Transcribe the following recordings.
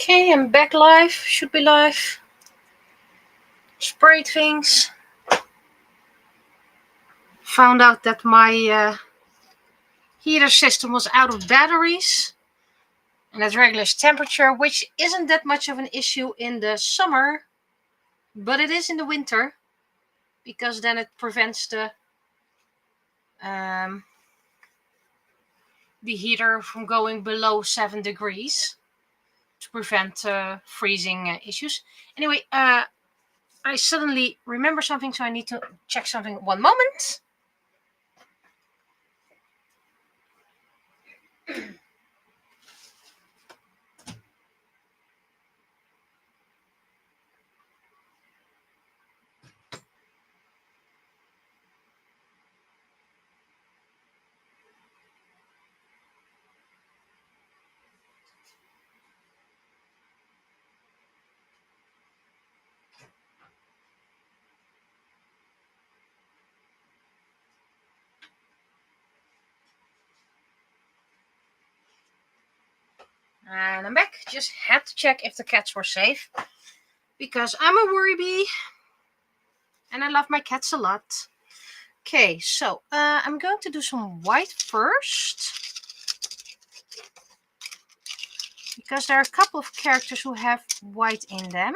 Okay, I'm back live. Should be live. Sprayed things. Found out that my heater system was out of batteries. And at regular temperature, which isn't that much of an issue in the summer. But it is in the winter. Because then it prevents the heater from going below 7 degrees. To prevent freezing issues. Anyway, I suddenly remember something, so I need to check something. One moment. And I'm back. Just had to check if the cats were safe. Because I'm a worry bee. And I love my cats a lot. Okay, so I'm going to do some white first. Because there are a couple of characters who have white in them.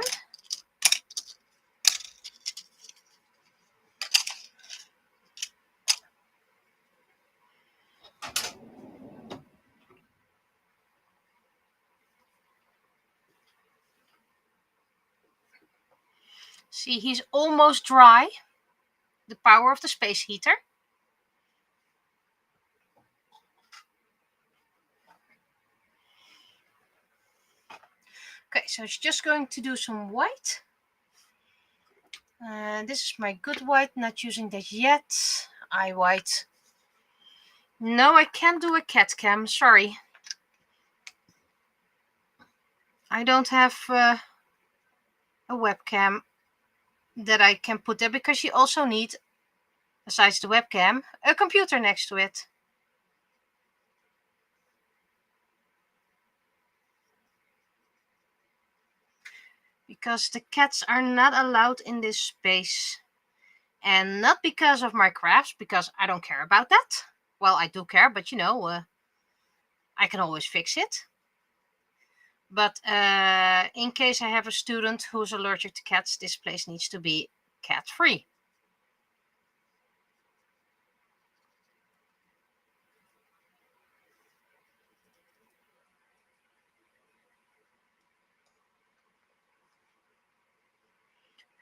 See, he's almost dry. The power of the space heater. Okay, so it's just going to do some white. This is my good white, not using that yet. Eye white. No, I can't do a cat cam, sorry. I don't have a webcam that I can put there because you also need, besides the webcam, a computer next to it. Because the cats are not allowed in this space. And not because of my crafts, because I don't care about that. Well, I do care, but you know, I can always fix it. But in case I have a student who's allergic to cats, this place needs to be cat-free.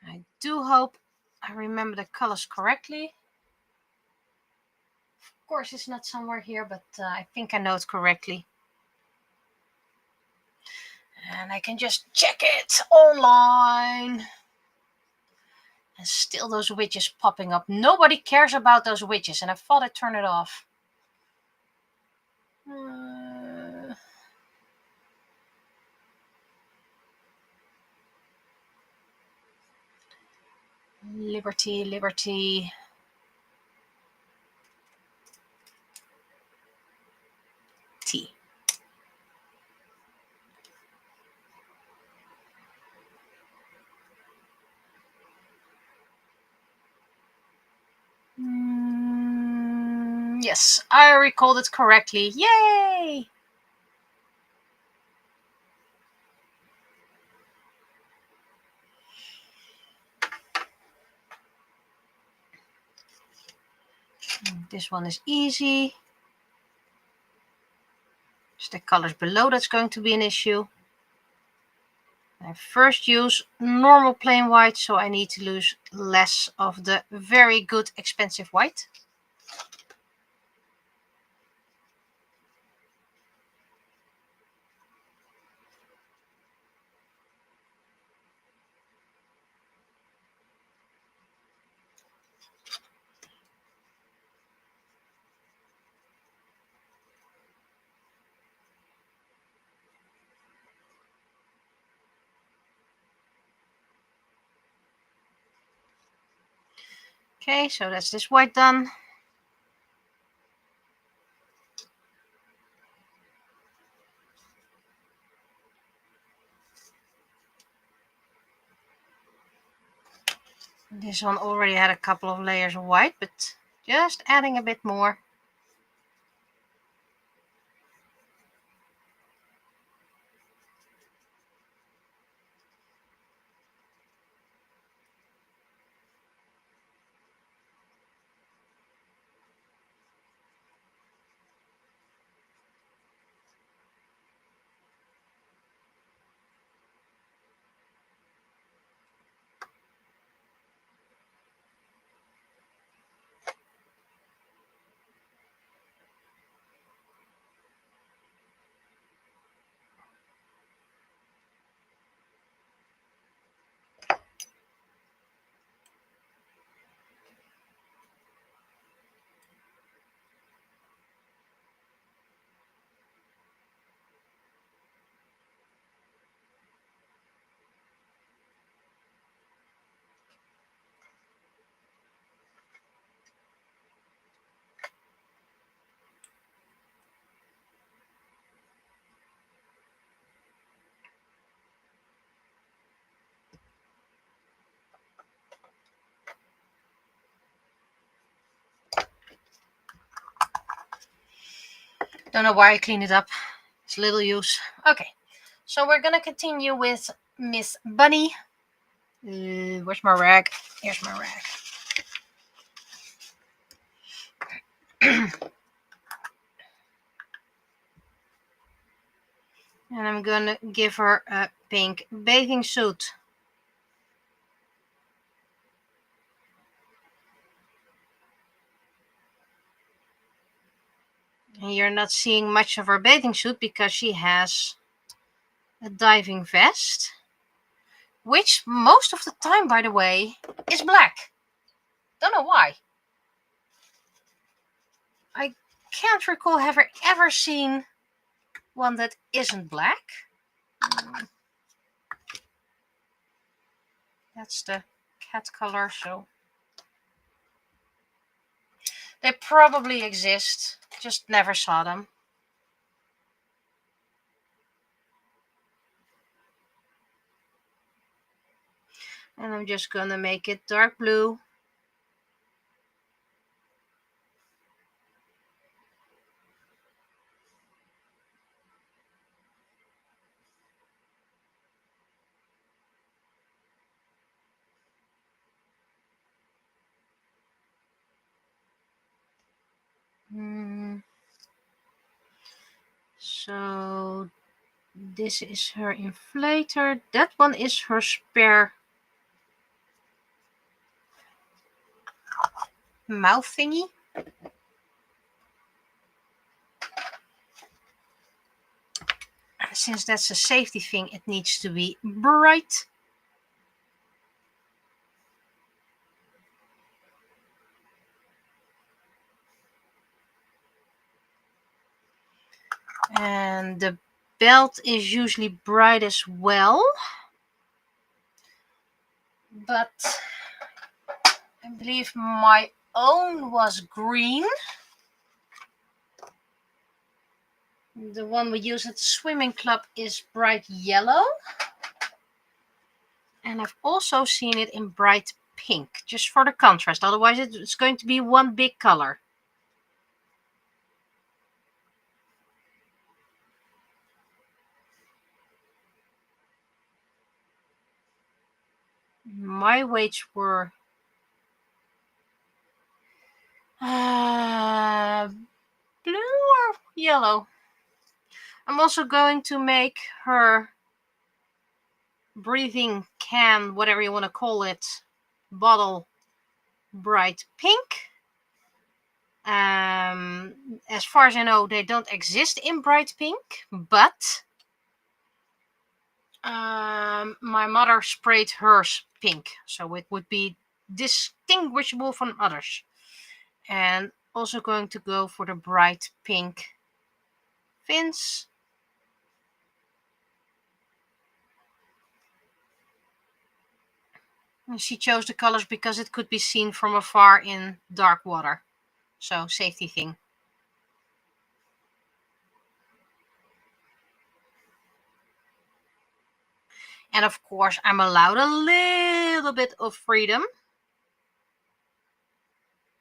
I do hope I remember the colors correctly. Of course, it's not somewhere here, but I think I know it correctly. And I can just check it online. And still those widgets popping up. Nobody cares about those widgets, and I thought I'd turn it off. Liberty, liberty. T. Yes, I recalled it correctly. Yay! This one is easy. It's the colors below that's going to be an issue. I first use normal plain white, so I need to use less of the very good expensive white. Okay, so that's this white done. This one already had a couple of layers of white, but just adding a bit more. Don't know why I cleaned it up. It's little use. Okay, so we're gonna continue with Miss Bunny. Where's my rag? Here's my rag. And I'm gonna give her a pink bathing suit. And you're not seeing much of her bathing suit because she has a diving vest, which most of the time, by the way, is black. Don't know why. I can't recall ever seen one that isn't black. That's the cat color, so they probably exist, just never saw them. And I'm just gonna make it dark blue. So this is her inflator. That one is her spare mouth thingy. Since that's a safety thing, it needs to be bright. And the belt is usually bright as well. But I believe my own was green. The one we use at the swimming club is bright yellow. And I've also seen it in bright pink, just for the contrast. Otherwise, it's going to be one big color. My weights were blue or yellow. I'm also going to make her breathing can, whatever you want to call it, bottle bright pink. As far as I know, they don't exist in bright pink, but my mother sprayed hers pink, so it would be distinguishable from others. And also going to go for the bright pink fins. And she chose the colors because it could be seen from afar in dark water. So, safety thing. And of course, I'm allowed a little bit of freedom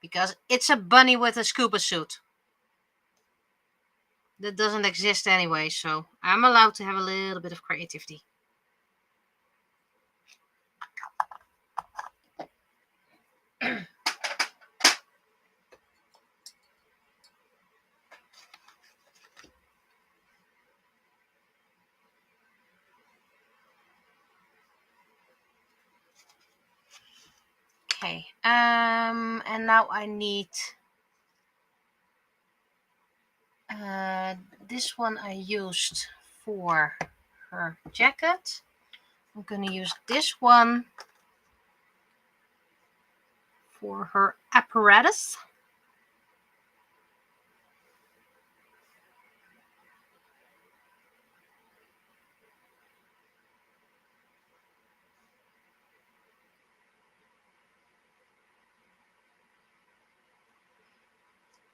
because it's a bunny with a scuba suit. That doesn't exist anyway, so I'm allowed to have a little bit of creativity. Okay, and now I need this one I used for her jacket. I'm gonna use this one for her apparatus.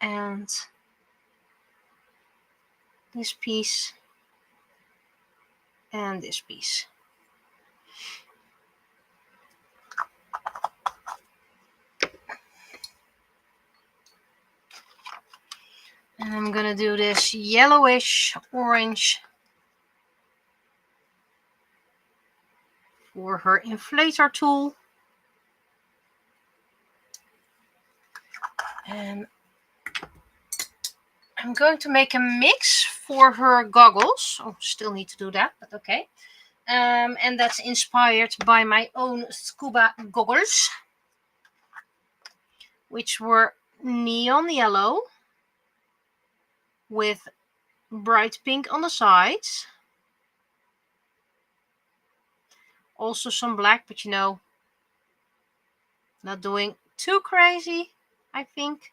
And this piece and this piece. And I'm gonna do this yellowish orange for her inflator tool. And I'm going to make a mix for her goggles. Oh, still need to do that, but okay. And that's inspired by my own scuba goggles, which were neon yellow with bright pink on the sides. Also some black, but you know, not doing too crazy, I think.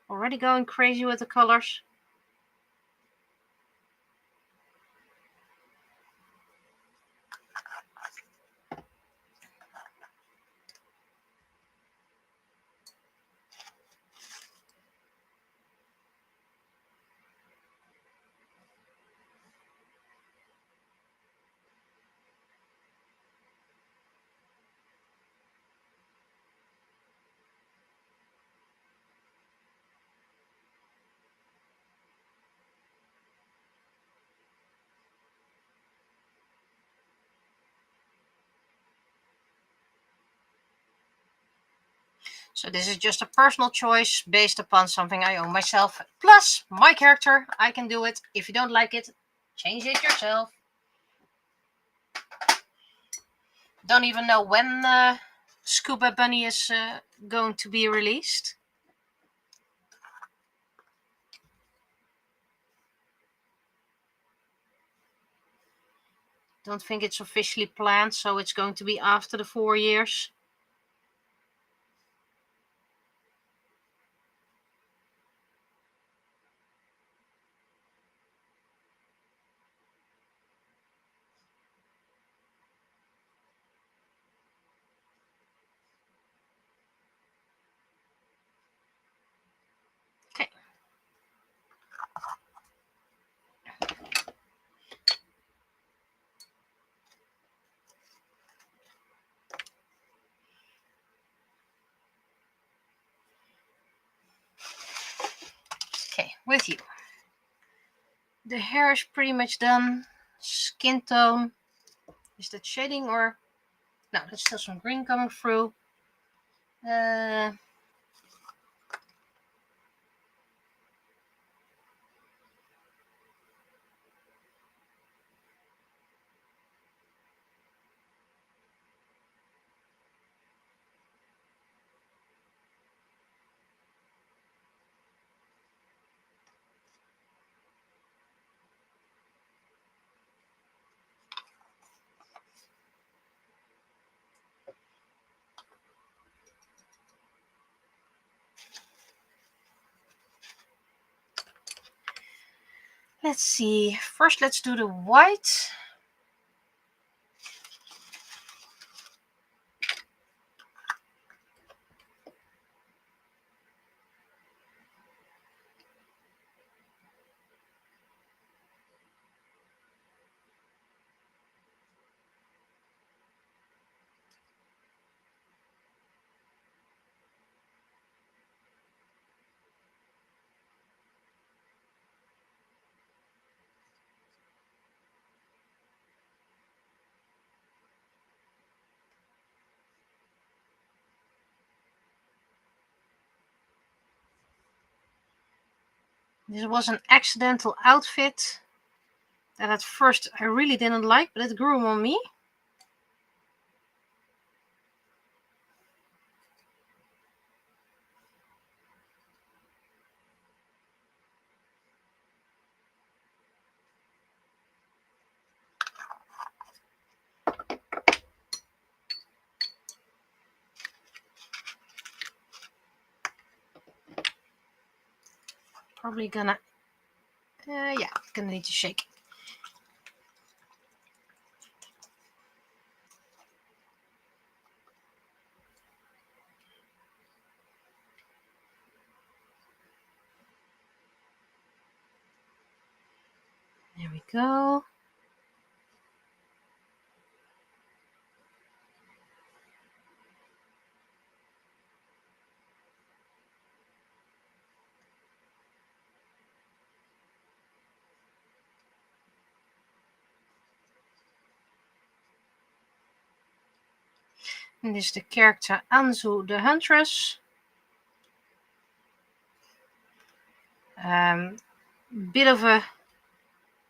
Already going crazy with the colors. So this is just a personal choice based upon something I own myself. Plus, my character, I can do it. If you don't like it, change it yourself. Don't even know when Scuba Bunny is going to be released. Don't think it's officially planned, so it's going to be after the 4 years. Okay. Okay, with you. The hair is pretty much done. Skin tone. Is that shading or... No, there's still some green coming through. Let's see. First, let's do the white. This was an accidental outfit that at first I really didn't like, but it grew on me. Probably gonna, gonna need to shake. There we go. And this is the character Anzu the Huntress. Bit of a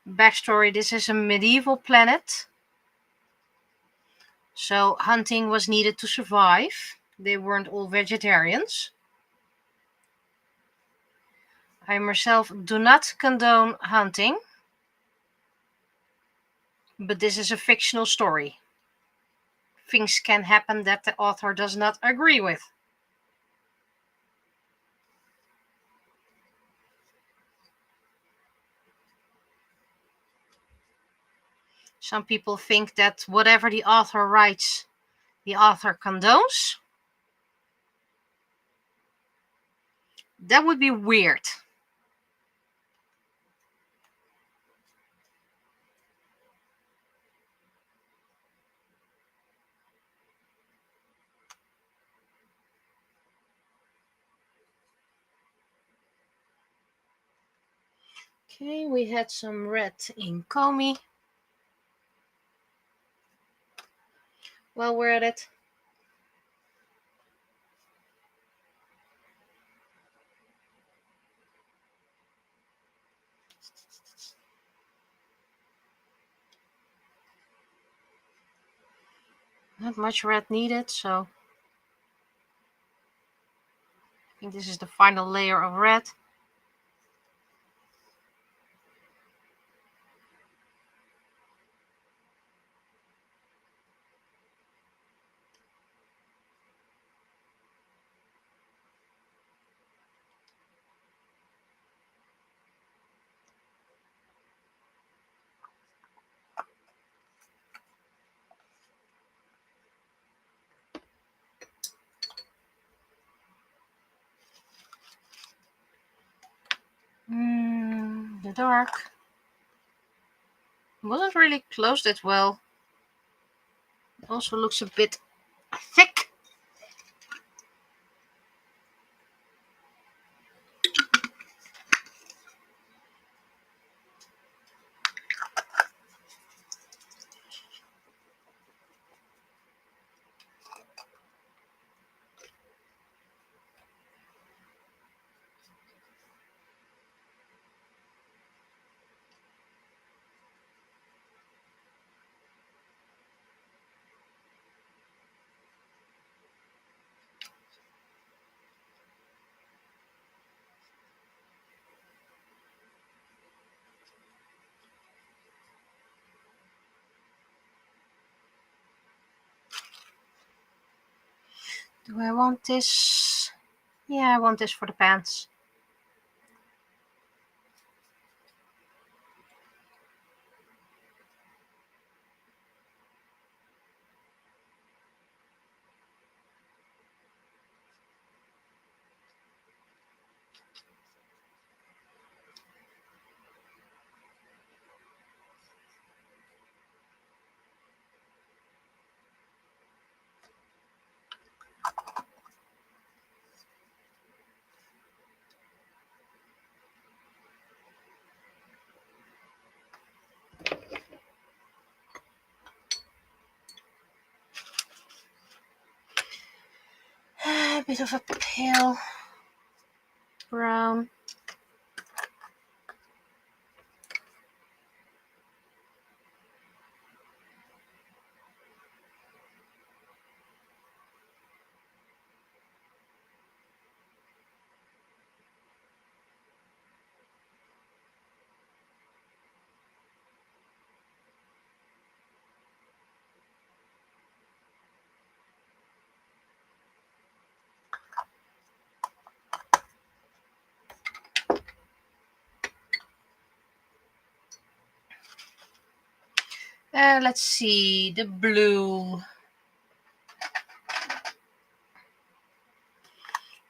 backstory. This is a medieval planet. So hunting was needed to survive. They weren't all vegetarians. I myself do not condone hunting. But this is a fictional story. Things can happen that the author does not agree with. Some people think that whatever the author writes, the author condones. That would be weird. Okay, we had some red in Comey. While we're at it, not much red needed, so I think this is the final layer of red. The dark wasn't really closed that well. It also looks a bit thick. Do I want this? Yeah, I want this for the pants. A bit of a pale brown. Let's see, the blue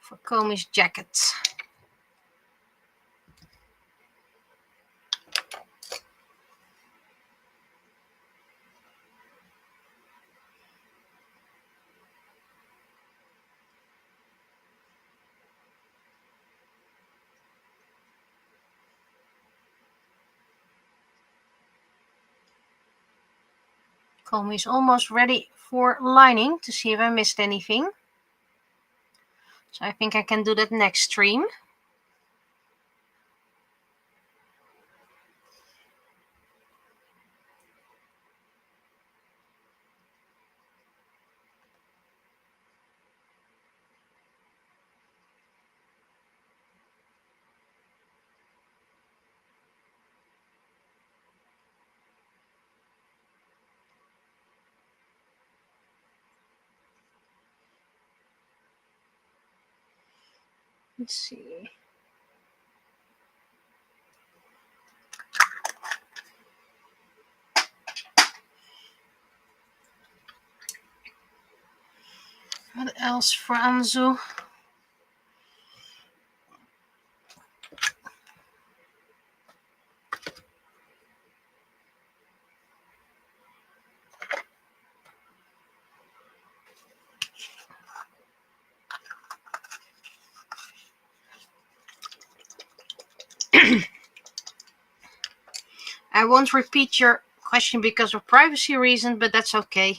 for Comey's jacket. Comey is almost ready for lining to see if I missed anything. So I think I can do that next stream. Let's see. What else for Anzu? I won't repeat your question because of privacy reasons, but that's okay.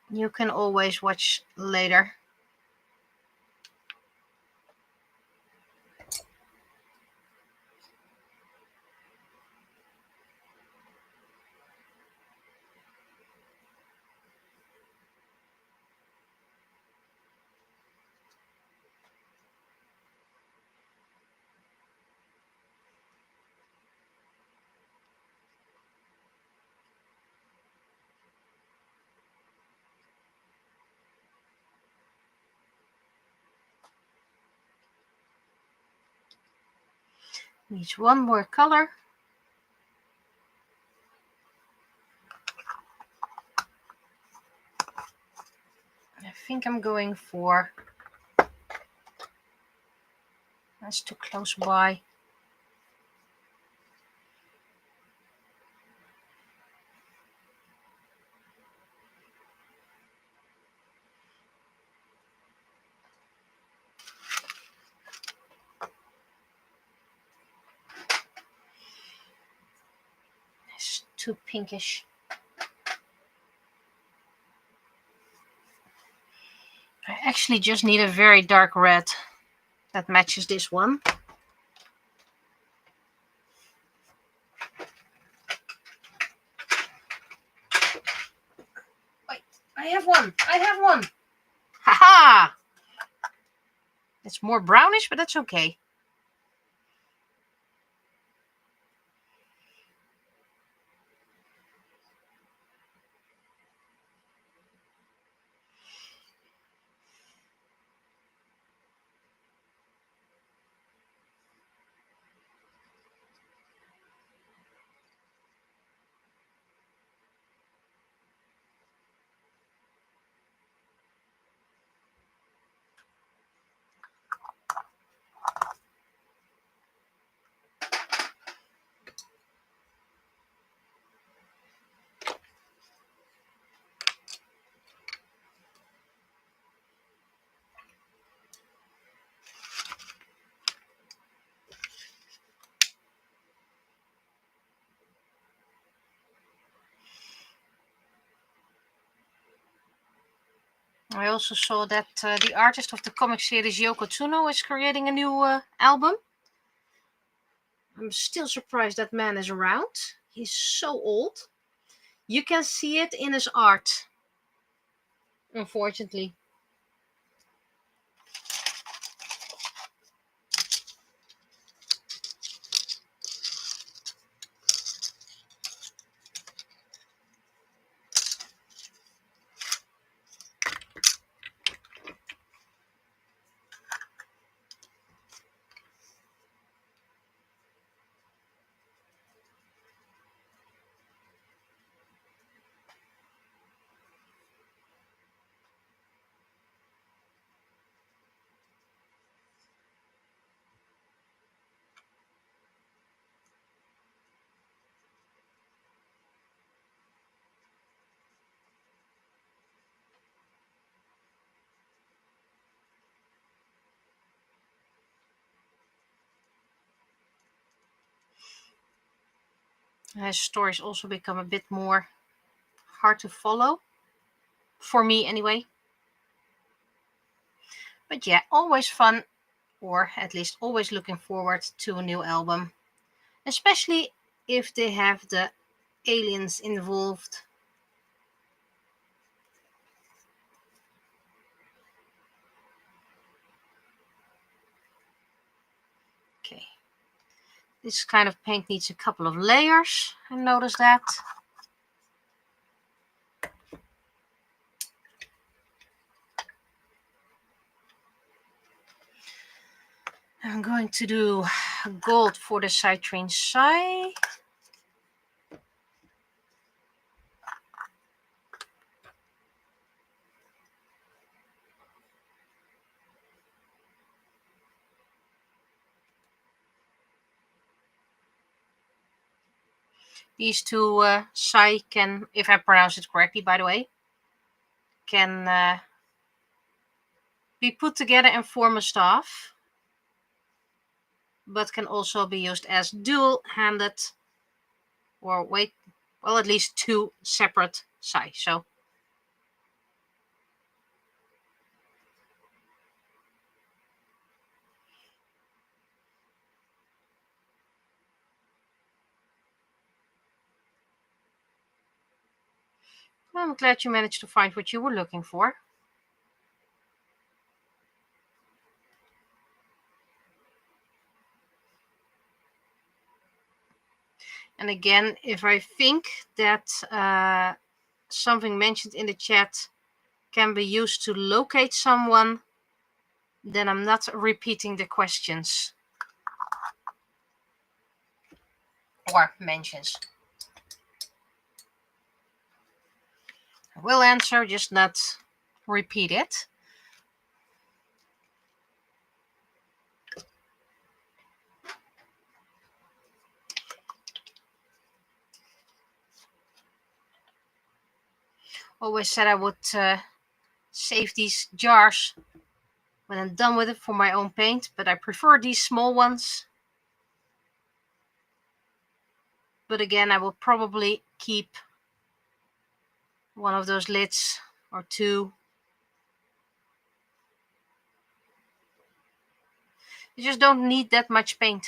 You can always watch later. Needs one more color. I think I'm going for... That's too close by. It's too pinkish. I actually just need a very dark red that matches this one. Wait, I have one. I have one. Haha! It's more brownish, but that's okay. I also saw that the artist of the comic series Yoko Tsuno is creating a new album. I'm still surprised that man is around. He's so old. You can see it in his art, unfortunately. His stories also become a bit more hard to follow. For me, anyway. But yeah, always fun, or at least always looking forward to a new album. Especially if they have the aliens involved. Okay. This kind of paint needs a couple of layers. I noticed that. I'm going to do gold for the citrine side. These two sai can, if I pronounce it correctly, by the way, can be put together and form a staff, but can also be used as dual-handed, or wait, well, at least two separate sai. So I'm glad you managed to find what you were looking for. And again, if I think that something mentioned in the chat can be used to locate someone, then I'm not repeating the questions or mentions. I will answer, just not repeat it. Always said I would save these jars when I'm done with it for my own paint, but I prefer these small ones. But again, I will probably keep one of those lids or two. You just don't need that much paint.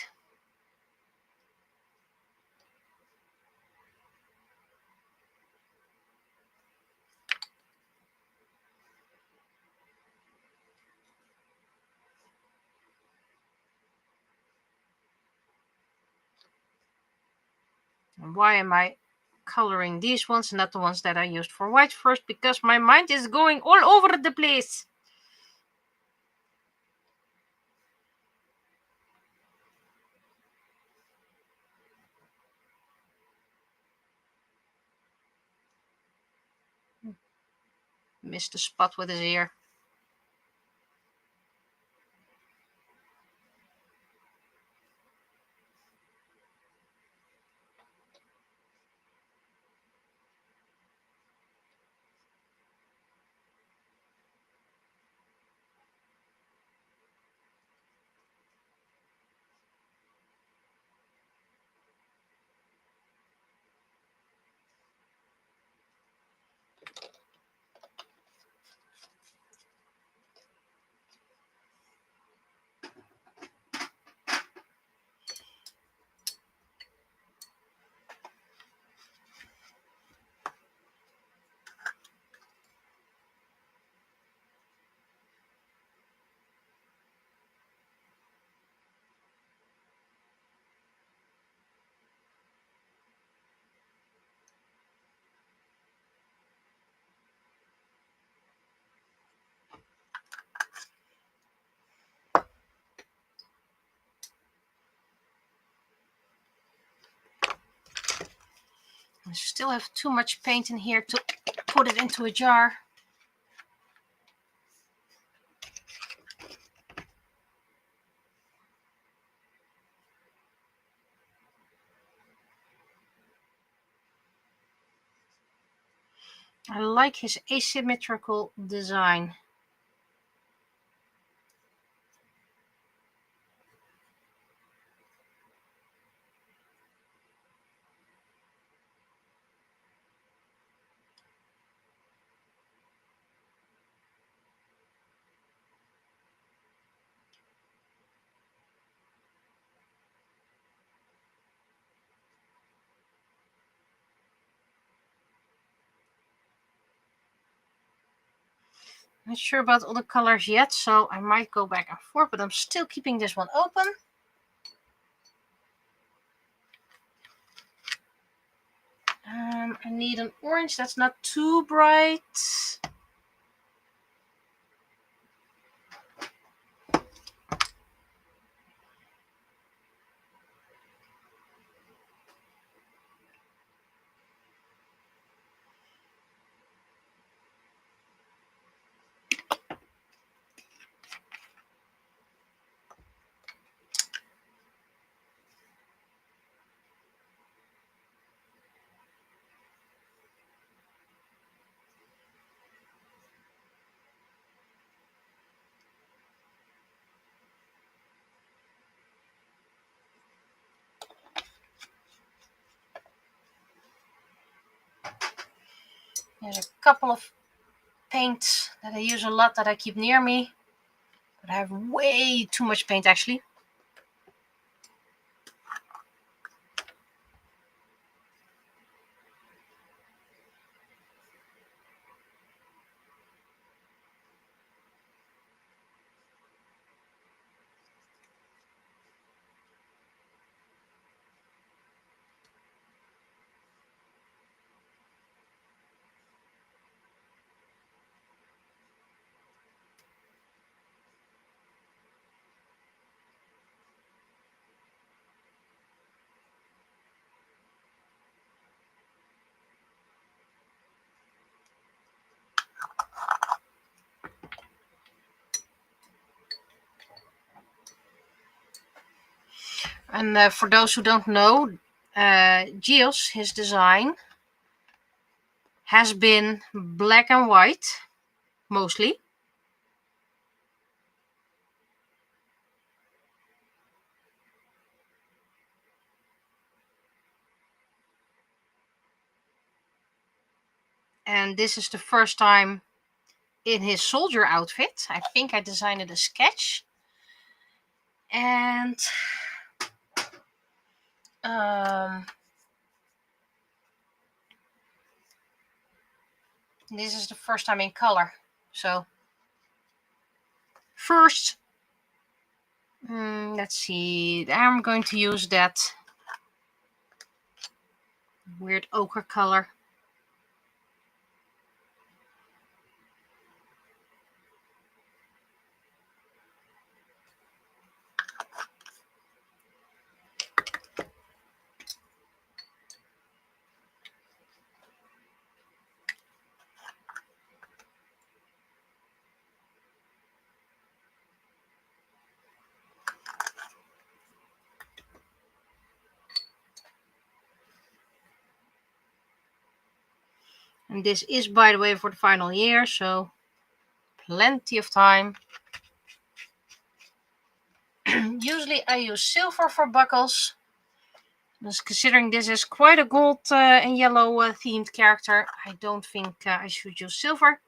And why am I coloring these ones, not the ones that I used for white first? Because my mind is going all over the place. Missed the spot with his ear. I still have too much paint in here to put it into a jar. I like his asymmetrical design. Not sure about all the colors yet, so I might go back and forth, but I'm still keeping this one open. I need an orange that's not too bright. There's a couple of paints that I use a lot that I keep near me, but I have way too much paint actually. And for those who don't know, Geos, his design, has been black and white, mostly. And this is the first time in his soldier outfit. I think I designed it a sketch. And this is the first time in color. So first, let's see. I'm going to use that weird ochre color. And this is, by the way, for the final year, so plenty of time. Usually I use silver for buckles. Just considering this is quite a gold and yellow themed character, I don't think I should use silver.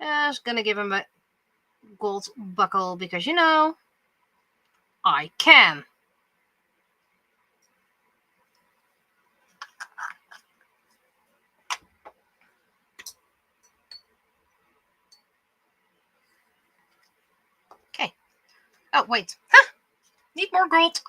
I was gonna give him a gold buckle because, you know, I can. Okay. Oh, wait. Huh! Need more gold.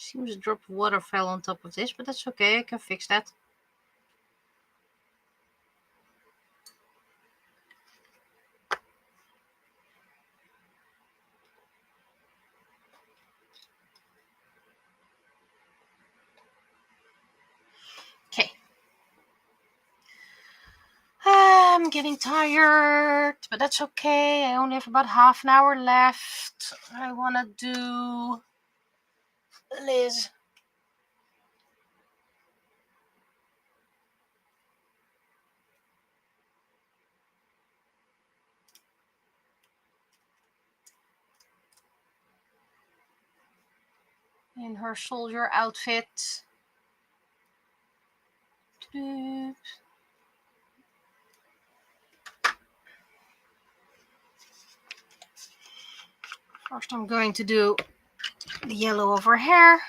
Seems a drop of water fell on top of this, but that's okay. I can fix that. Okay. I'm getting tired, but that's okay. I only have about half an hour left. I want to do Liz. in her soldier outfit. First I'm going to do the yellow of her hair.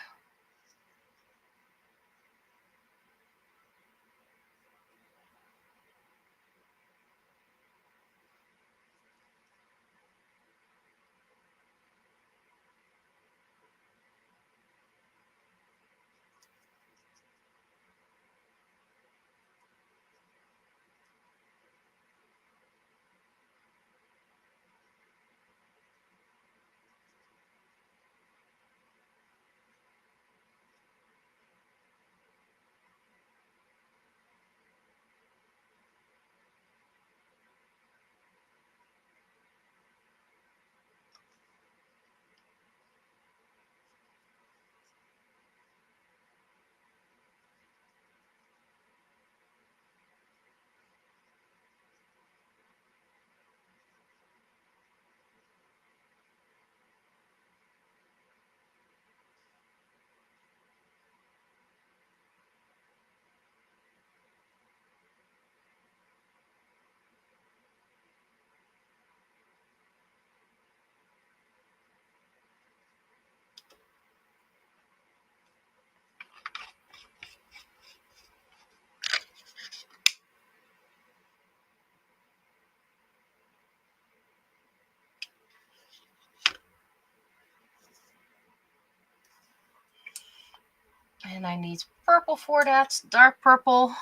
And I need purple for that, dark purple.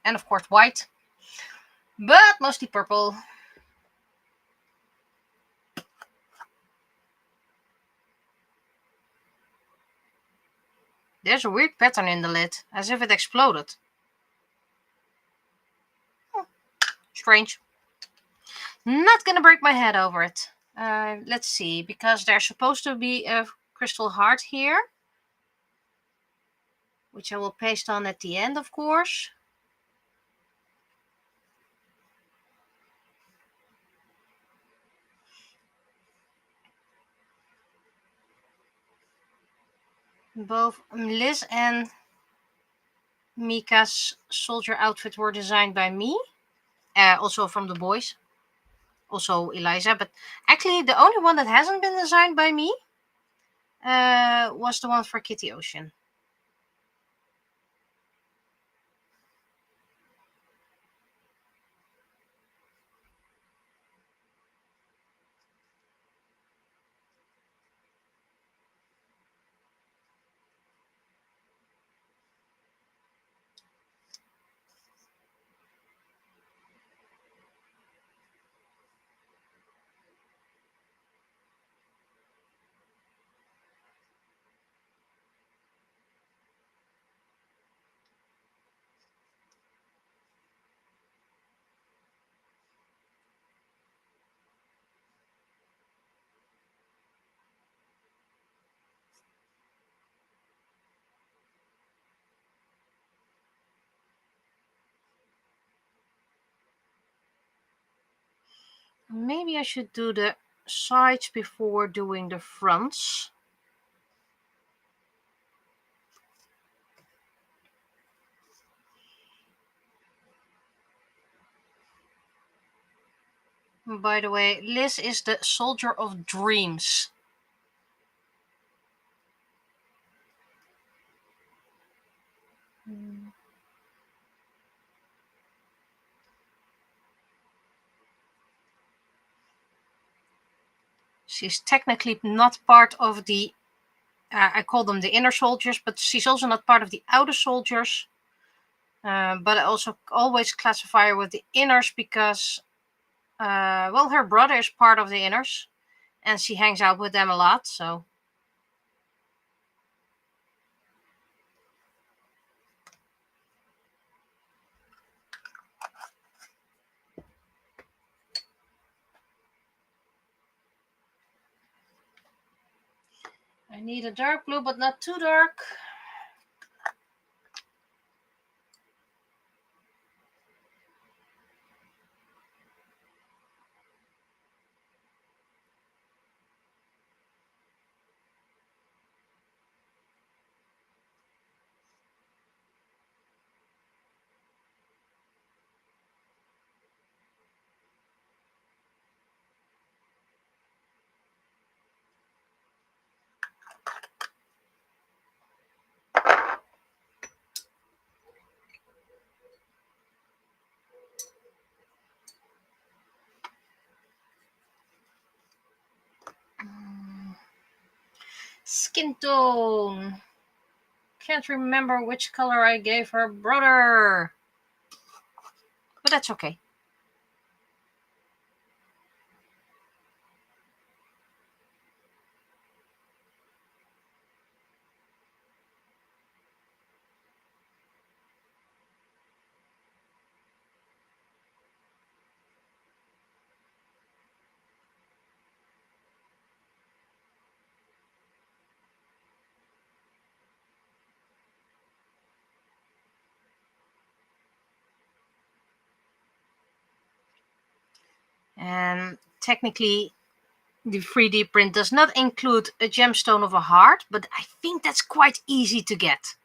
And of course white, but mostly purple. There's a weird pattern in the lid, as if it exploded. Strange. Not gonna break my head over it. Let's see, because there's supposed to be a crystal heart here, which I will paste on at the end, of course. Both Liz and Mika's soldier outfit were designed by me, also from the boys, also Eliza, but actually the only one that hasn't been designed by me was the one for Kitty Ocean. Maybe I should do the sides before doing the fronts. By the way, Liz is the soldier of dreams. She's technically not part of the, I call them the inner soldiers, but she's also not part of the outer soldiers. But I also always classify her with the inners because, well, her brother is part of the inners and she hangs out with them a lot, so. I need a dark blue, but not too dark. skin tone. Can't remember which color I gave her brother. But that's okay. And technically, the 3D print does not include a gemstone of a heart, but I think that's quite easy to get.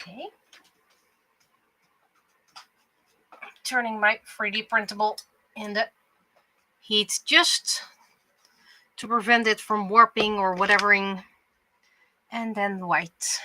Okay. Turning my 3D printable in the heat just to prevent it from warping or whatevering. And then white.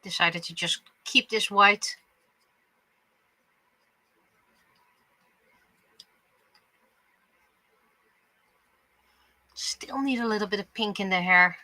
Decided to just keep this white. Still need a little bit of pink in the hair.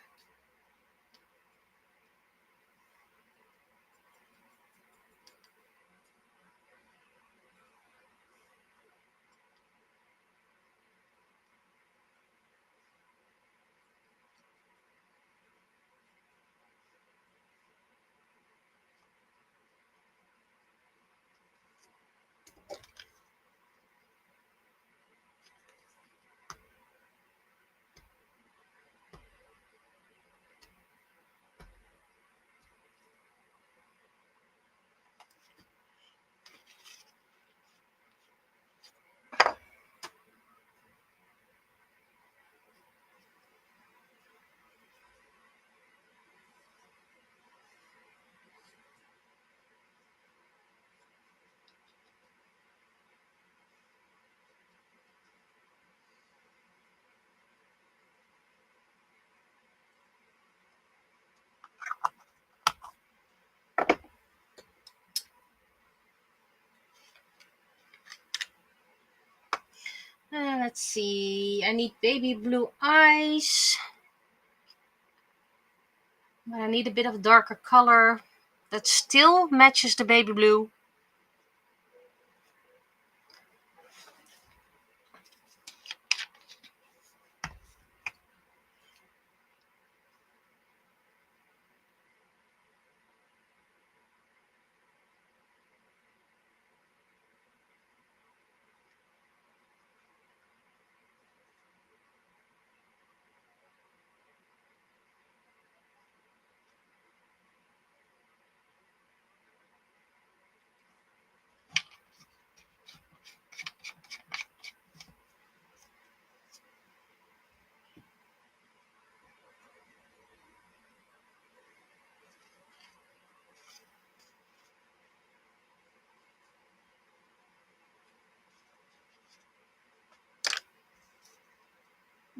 Let's see. I need baby blue eyes. But I need a bit of darker color that still matches the baby blue.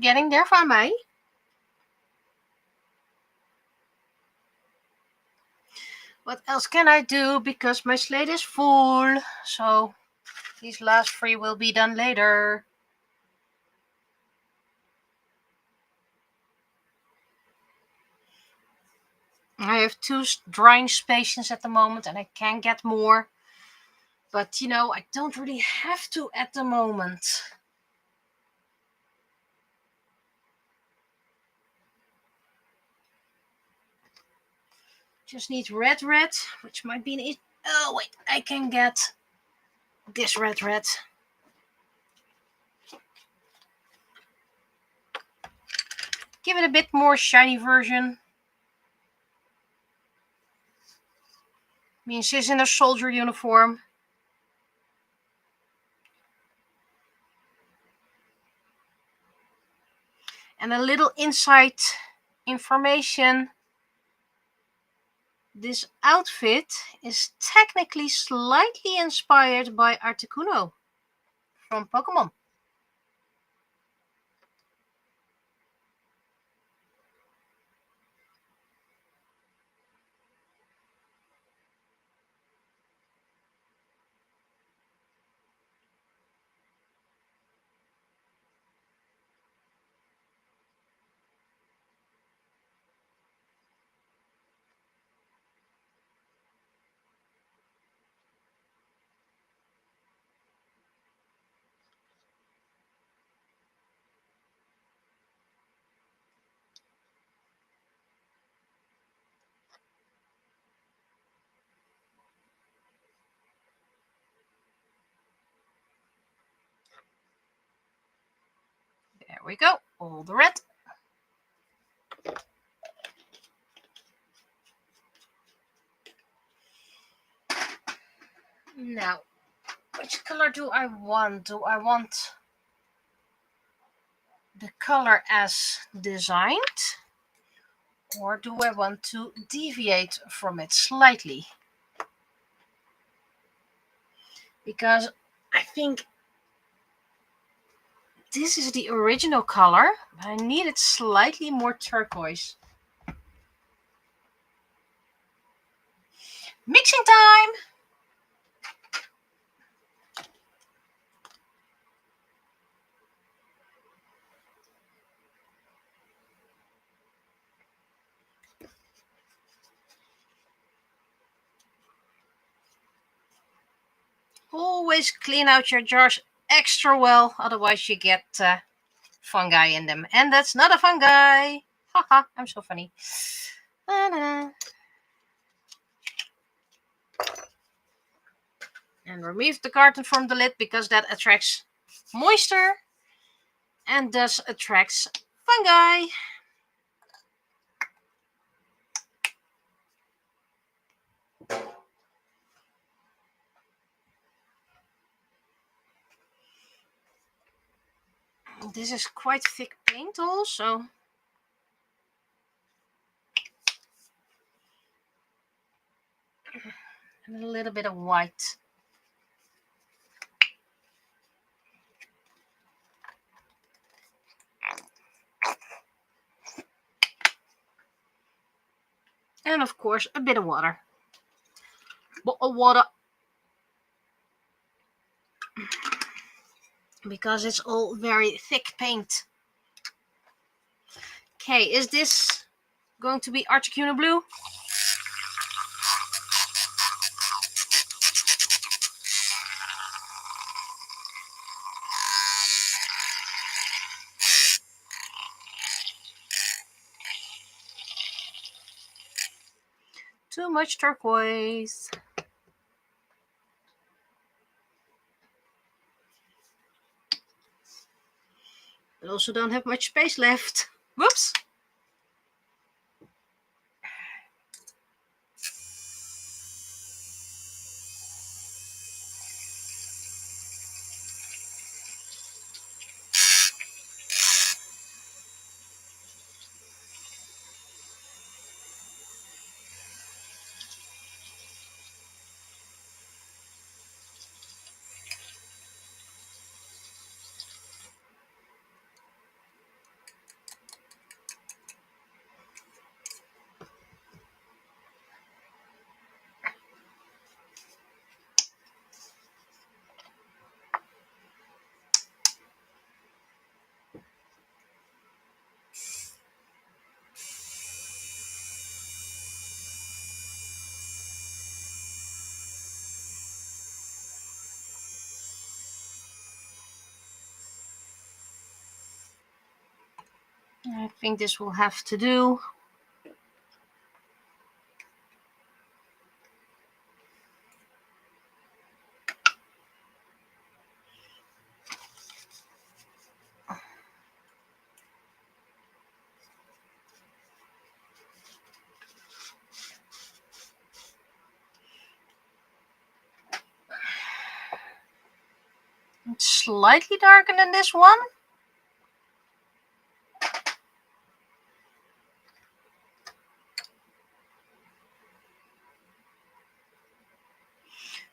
Getting there van mij. What else can I do? Because my slate is full. So these last 3 will be done later. I have 2 drying stations at the moment and I can get more. But, you know, I don't really have to at the moment. Just need red, which might be an... Oh, wait, I can get this red. Give it a bit more shiny version. Means she's in a soldier uniform. And a little inside information. This outfit is technically slightly inspired by Articuno from Pokemon. There we go, all the red. Now, which color do I want? Do I want the color as designed? Or do I want to deviate from it slightly? Because I think this is the original color, but I need it slightly more turquoise. Mixing time! Always clean out your jars extra well, otherwise you get fungi in them. And that's not a fungi! Haha, I'm so funny. And remove the carton from the lid because that attracts moisture and thus attracts fungi. This is quite thick paint also. And a little bit of white. And of course, a bit of water. Bottle water. Because it's all very thick paint. Okay, is this going to be Articuno blue? Too much turquoise. I also don't have much space left. Whoops. I think this will have to do. It's slightly darker than this one.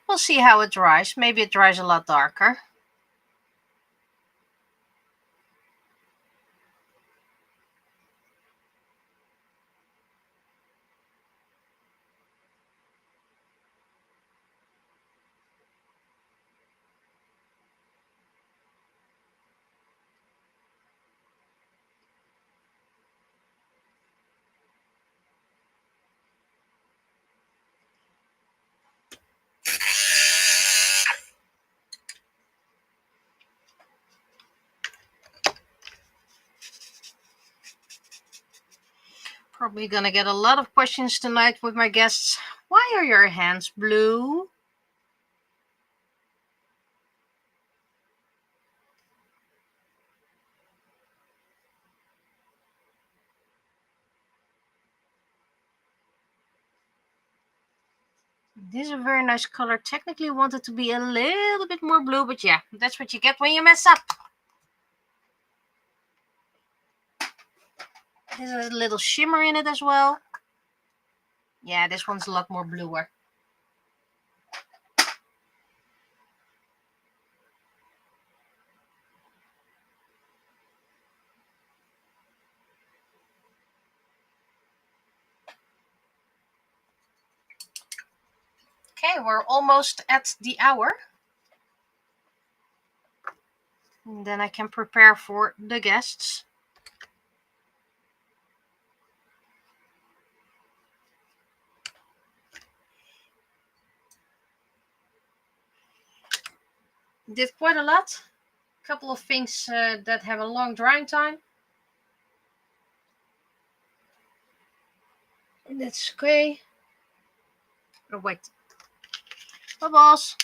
We'll see how it dries. Maybe it dries a lot darker. Probably gonna get a lot of questions tonight with my guests. Why are your hands blue? This is a very nice color. Technically wanted to be a little bit more blue, but yeah, that's what you get when you mess up. There's a little shimmer in it as well. Yeah, this one's a lot more bluer. Okay, we're almost at the hour. And then I can prepare for the guests. Did quite a lot. A couple of things that have a long drying time. That's okay. Oh, wait. Bubbles.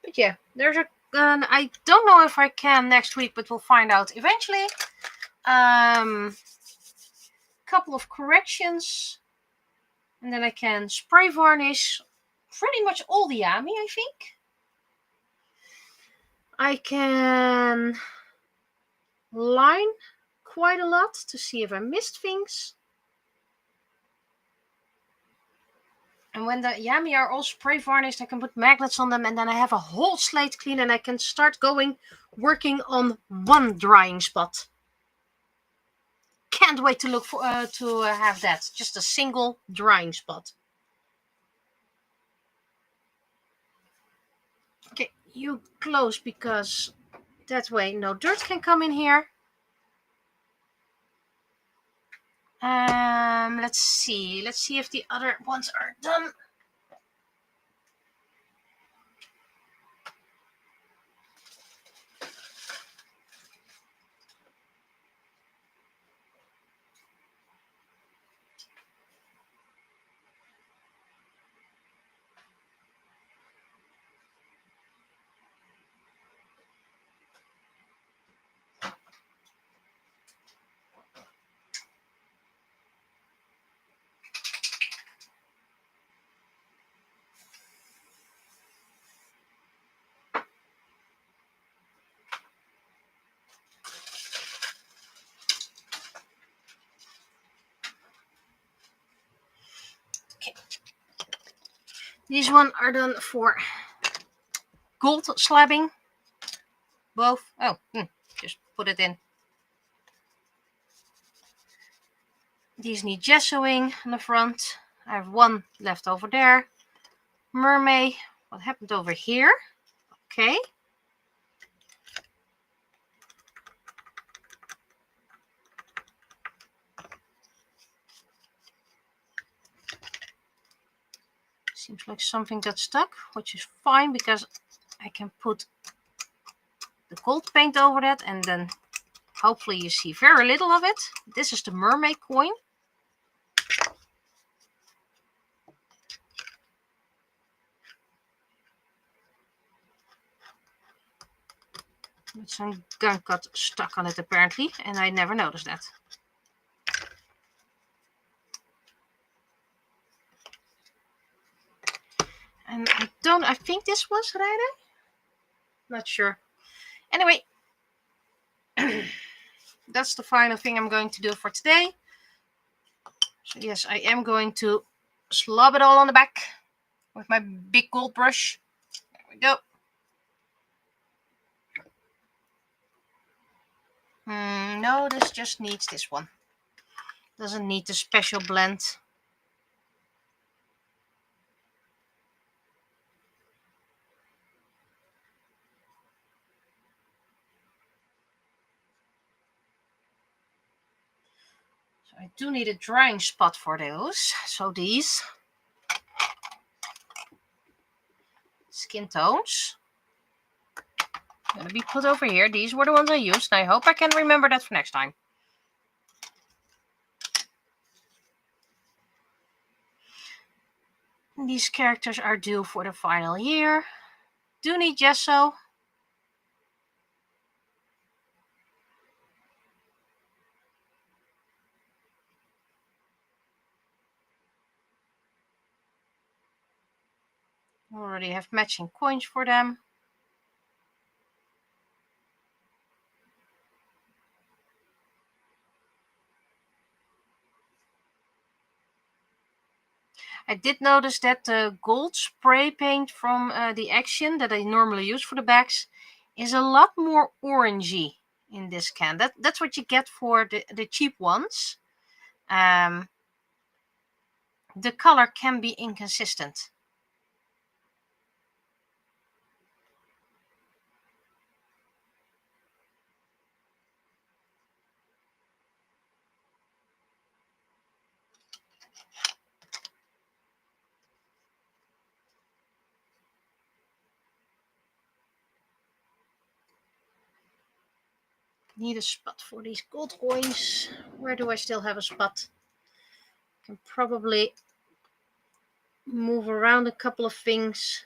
But yeah, there's a. I don't know if I can next week, but we'll find out eventually. Couple of corrections, and then I can spray varnish pretty much all the yami, I think. I can line quite a lot to see if I missed things. And when the yami are all spray varnished, I can put magnets on them, and then I have a whole slate clean, and I can start working on one drying spot. Can't wait to look for to have that. Just a single drying spot. Okay, you close because that way no dirt can come in here. Let's see. Let's see if the other ones are done. Okay. These ones are done for gold slabbing. Both. Oh, just put it in. These need gessoing on the front. I have one left over there. Mermaid. What happened over here? Okay. like something got stuck, which is fine because I can put the gold paint over that and then hopefully you see very little of it. This is the mermaid coin. Some gunk got stuck on it apparently, and I never noticed that. And I think this was Reide? Not sure. Anyway, that's the final thing I'm going to do for today. So yes, I am going to slob it all on the back with my big gold brush. There we go. No, this just needs this one. Doesn't need the special blend. So I do need a drying spot for those. So these skin tones going to be put over here. These were the ones I used, and I hope I can remember that for next time. These characters are due for the final year. Do need gesso. Already have matching coins for them. I did notice that the gold spray paint from the Action that I normally use for the backs is a lot more orangey in this can. That's what you get for the cheap ones. The color can be inconsistent. Need a spot for these gold coins. Where do I still have a spot? Can probably move around a couple of things.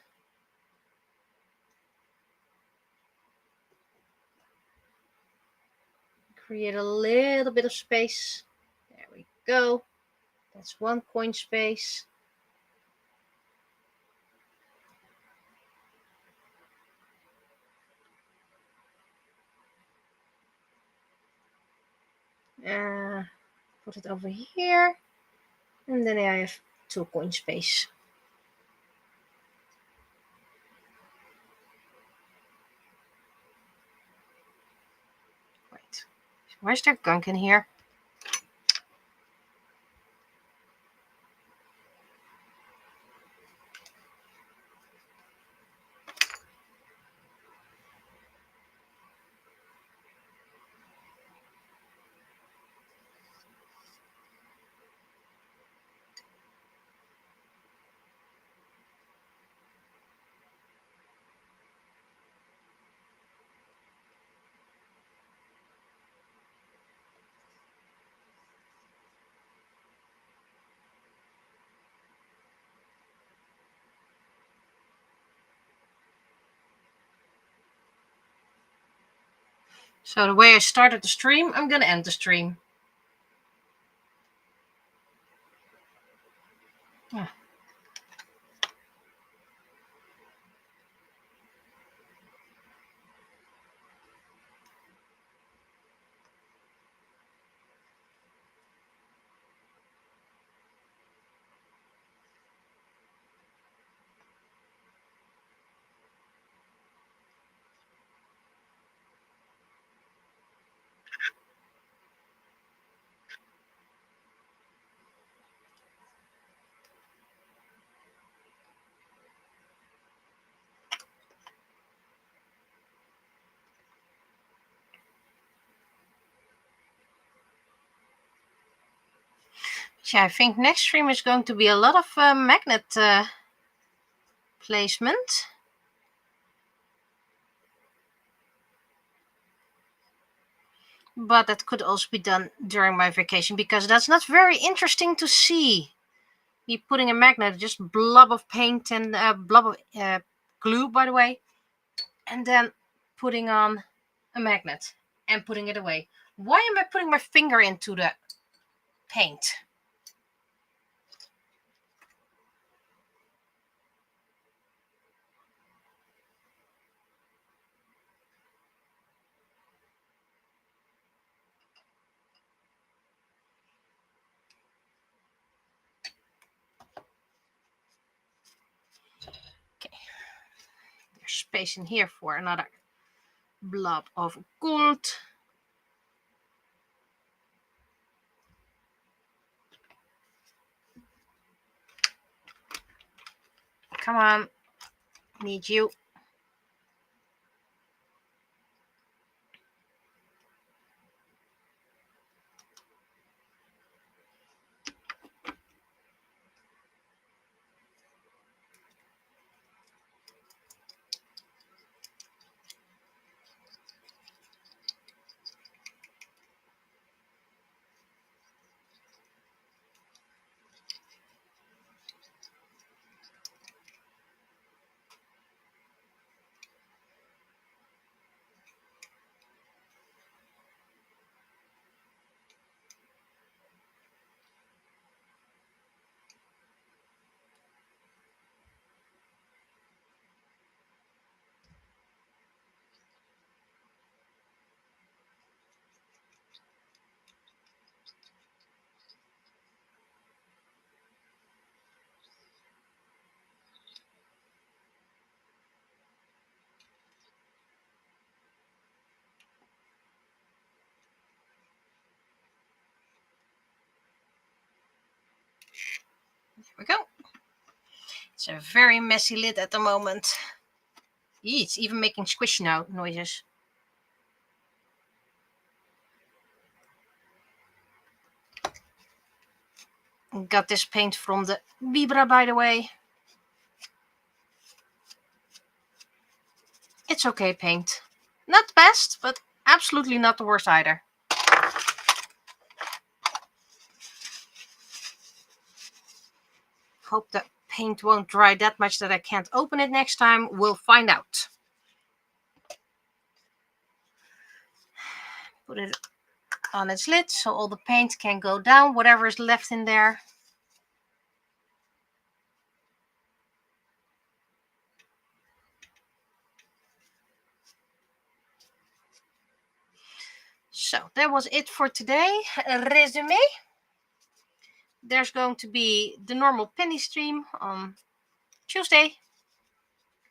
Create a little bit of space. There we go. That's one coin space. Put it over here. And then I have 2 coin space. Wait, where's there gunk in here? So the way I started the stream, I'm going to end the stream. Ah. Yeah, I think next stream is going to be a lot of magnet placement. But that could also be done during my vacation, because that's not very interesting to see. Me putting a magnet, just blob of paint and a blob of glue, by the way, and then putting on a magnet and putting it away. Why am I putting my finger into the paint? Okay, there's space in here for another blob of gold. Come on, need you. There we go. It's a very messy lid at the moment. Eee, it's even making squish noises. Got this paint from the Vibra, by the way. It's okay paint. Not the best, but absolutely not the worst either. Hope the paint won't dry that much that I can't open it next time. We'll find out. Put it on its lid so all the paint can go down, whatever is left in there. So that was it for today. Resume. There's going to be the normal penny stream on Tuesday,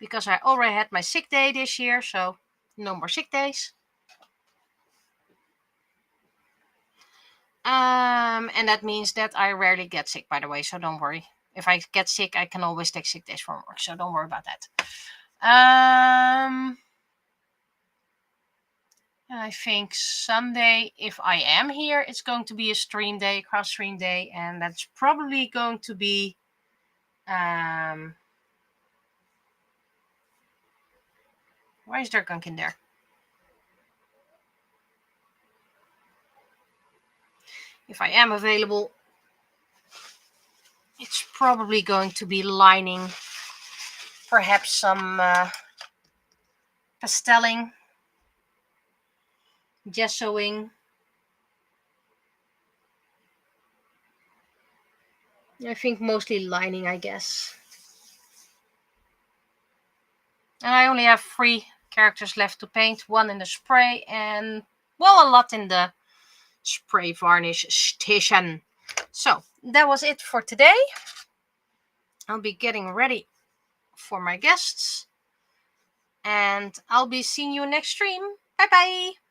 because I already had my sick day this year, so no more sick days. And that means that I rarely get sick, by the way, so don't worry. If I get sick, I can always take sick days from work, so don't worry about that. I think Sunday, if I am here, it's going to be a stream day, cross stream day, and that's probably going to be why is there gunk in there? If I am available, it's probably going to be lining, perhaps some pastelling, gessoing. I think mostly lining, I guess. And I only have 3 characters left to paint, 1 in the spray and, well, a lot in the spray varnish station. So that was it for today. I'll be getting ready for my guests, and I'll be seeing you next stream. Bye bye.